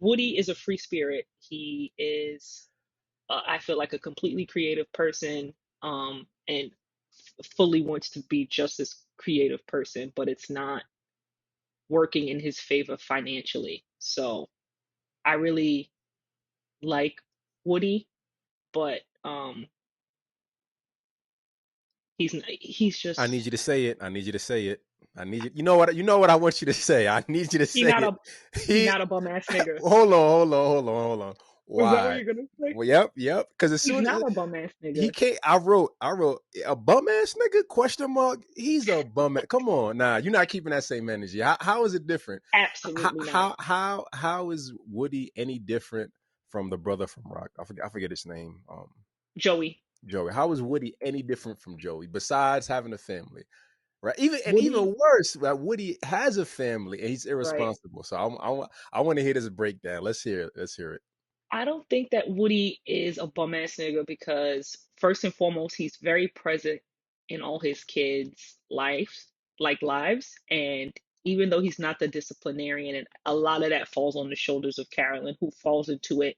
Woody is a free spirit. He is, I feel like, a completely creative person, and fully wants to be just this creative person, but it's not working in his favor financially. So I really like Woody, but he's I just need you to say it. I need you to say it. I need you. You know what? You know what I want you to say. I need you to he say not it. a he He. not a bum ass nigga. Hold on. Was that what Why? you're gonna say? Well, yep. Because as He's soon as not a bum ass he nigga. can't, I wrote a bum ass nigga question mark. He's a bum. Come on, nah. You're not keeping that same energy. How is it different? Absolutely not. How is Woody any different from the brother from Rock? I forget his name. Joey. Joey. How is Woody any different from Joey besides having a family? Right. Woody, Even worse, that Woody has a family and he's right. irresponsible. So I want to hear this breakdown. Let's hear it. Let's hear it. I don't think that Woody is a bum ass nigga because first and foremost, he's very present in all his kids' lives. And even though he's not the disciplinarian, and a lot of that falls on the shoulders of Carolyn, who falls into it.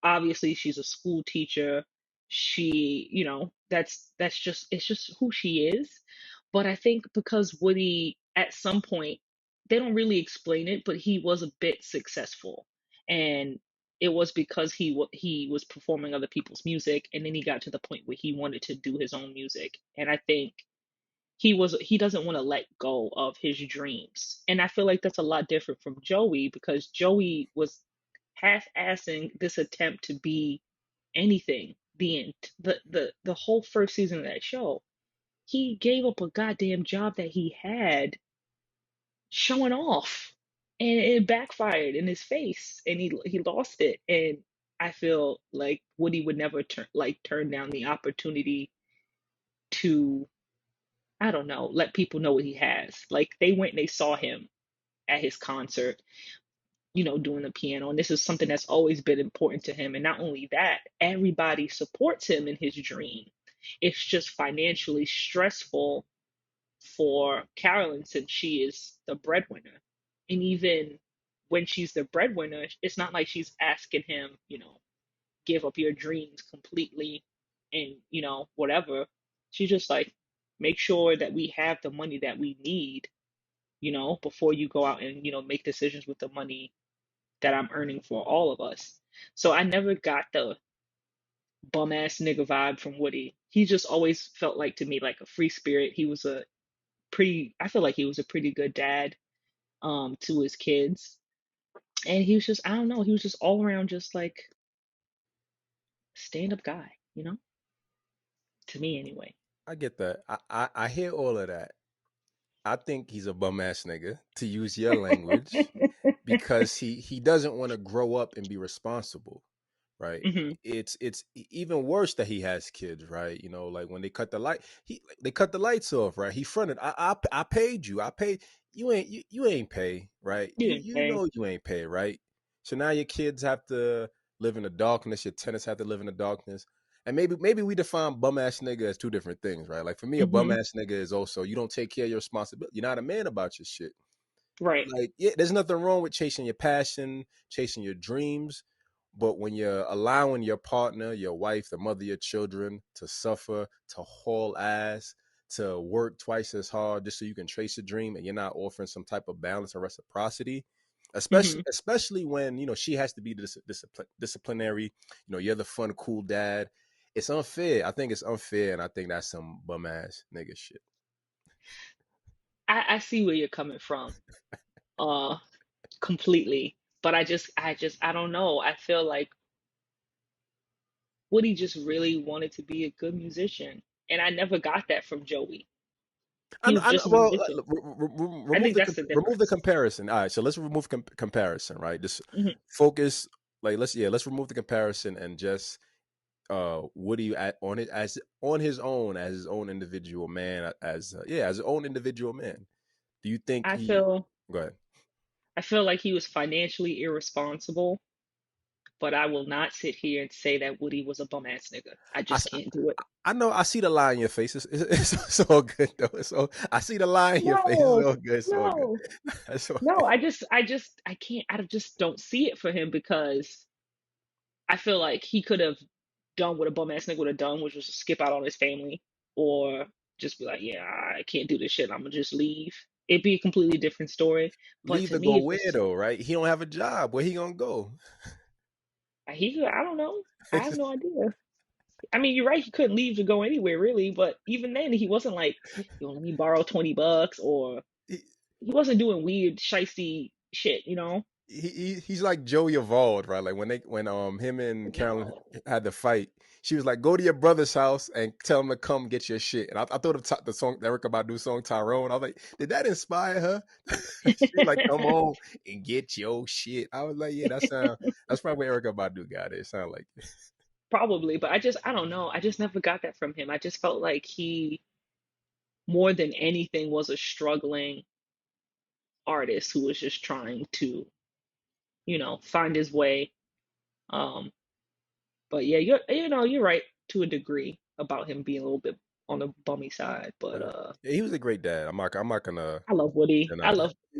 Obviously, she's a school teacher. She, that's just it's just who she is. But I think because Woody, at some point, they don't really explain it, but he was a bit successful, and it was because he was performing other people's music, and then he got to the point where he wanted to do his own music, and I think he doesn't want to let go of his dreams. And I feel like that's a lot different from Joey, because Joey was half-assing this attempt to be anything. The whole first season of that show, he gave up a goddamn job that he had, showing off, and it backfired in his face, and he lost it. And I feel like Woody would never turn down the opportunity to, I don't know, let people know what he has. Like, they went and they saw him at his concert, doing the piano. And this is something that's always been important to him. And not only that, everybody supports him in his dream. It's just financially stressful for Carolyn, since she is the breadwinner. And even when she's the breadwinner, it's not like she's asking him, give up your dreams completely and, whatever. She's just like, make sure that we have the money that we need, before you go out and, make decisions with the money that I'm earning for all of us. So I never got the bum ass nigga vibe from Woody. He just always felt like, to me, like a free spirit. I feel like he was a pretty good dad, to his kids. And he was just, I don't know, he was just all around just like stand up guy, to me anyway. I get that. I hear all of that. I think he's a bum ass nigga, to use your language, because he doesn't want to grow up and be responsible, right? Hmm. It's even worse that he has kids, right? Like when they cut the light, they cut the lights off, right? He fronted, I paid you, I paid you ain't pay, right? You You didn't you pay. know you ain't pay, right? So now your kids have to live in the darkness, your tenants have to live in the darkness. And maybe we define bum ass nigga as two different things, right? Like for me, a bum Hmm. ass nigga is also, you don't take care of your responsibility. You're not a man about your shit. Right. Like, yeah, there's nothing wrong with chasing your passion, chasing your dreams. But when you're allowing your partner, your wife, the mother of your children, to suffer, to haul ass, to work twice as hard just so you can chase a dream, and you're not offering some type of balance or reciprocity, especially Hmm. especially when she has to be the disciplinary. You're the fun, cool dad. It's unfair. I think it's unfair, and I think that's some bum ass nigga shit. I see where you're coming from, uh, completely. But I don't know. I feel like Woody just really wanted to be a good musician. And I never got that from Joey. He was just a Well, musician. I remove think the that's the remove the difference. comparison. All right, so let's remove comparison. Right, just Hmm. focus. Like let's remove the comparison and just Woody on it as on his own, as his own individual man, as as his own individual man. Do you think I he? feel Go ahead. I feel like he was financially irresponsible, but I will not sit here and say that Woody was a bum ass nigga. I I, just can't do it. I know I see the lie in your face. It's all good though. So I see the lie in your face. It's No, all good. It's all good. no, It's all no. good. I can't. I just don't see it for him because I feel like he could have done what a bum ass nigga would have done, which was to skip out on his family or just be like, yeah, I can't do this shit. I'm gonna just leave. It'd be a completely different story. But Leave to to me, go it where just though, right? He don't have a job. Where he gonna go? I don't know. I have no idea. I mean, you're right. He couldn't leave to go anywhere really, but even then, he wasn't like, yo, let me borrow $20 or he, he wasn't doing weird, shisty shit, you know? he's like Joey Evolved, right? Like when him and Carolyn No. had the fight, she was like, "Go to your brother's house and tell him to come get your shit." And I thought the song, the Erykah Badu song Tyrone. I was like, did that inspire her? She's like, "Come on and get your shit." I was like, "Yeah, that's probably where Erykah Badu got it. It sounded like it. Probably, but I don't know. I just never got that from him. I just felt like he, more than anything, was a struggling artist who was just trying to, find his way. Um, but yeah, you're right to a degree about him being a little bit on the bummy side. But Yeah, he was a great dad. I'm not gonna I love Woody. I deny love that.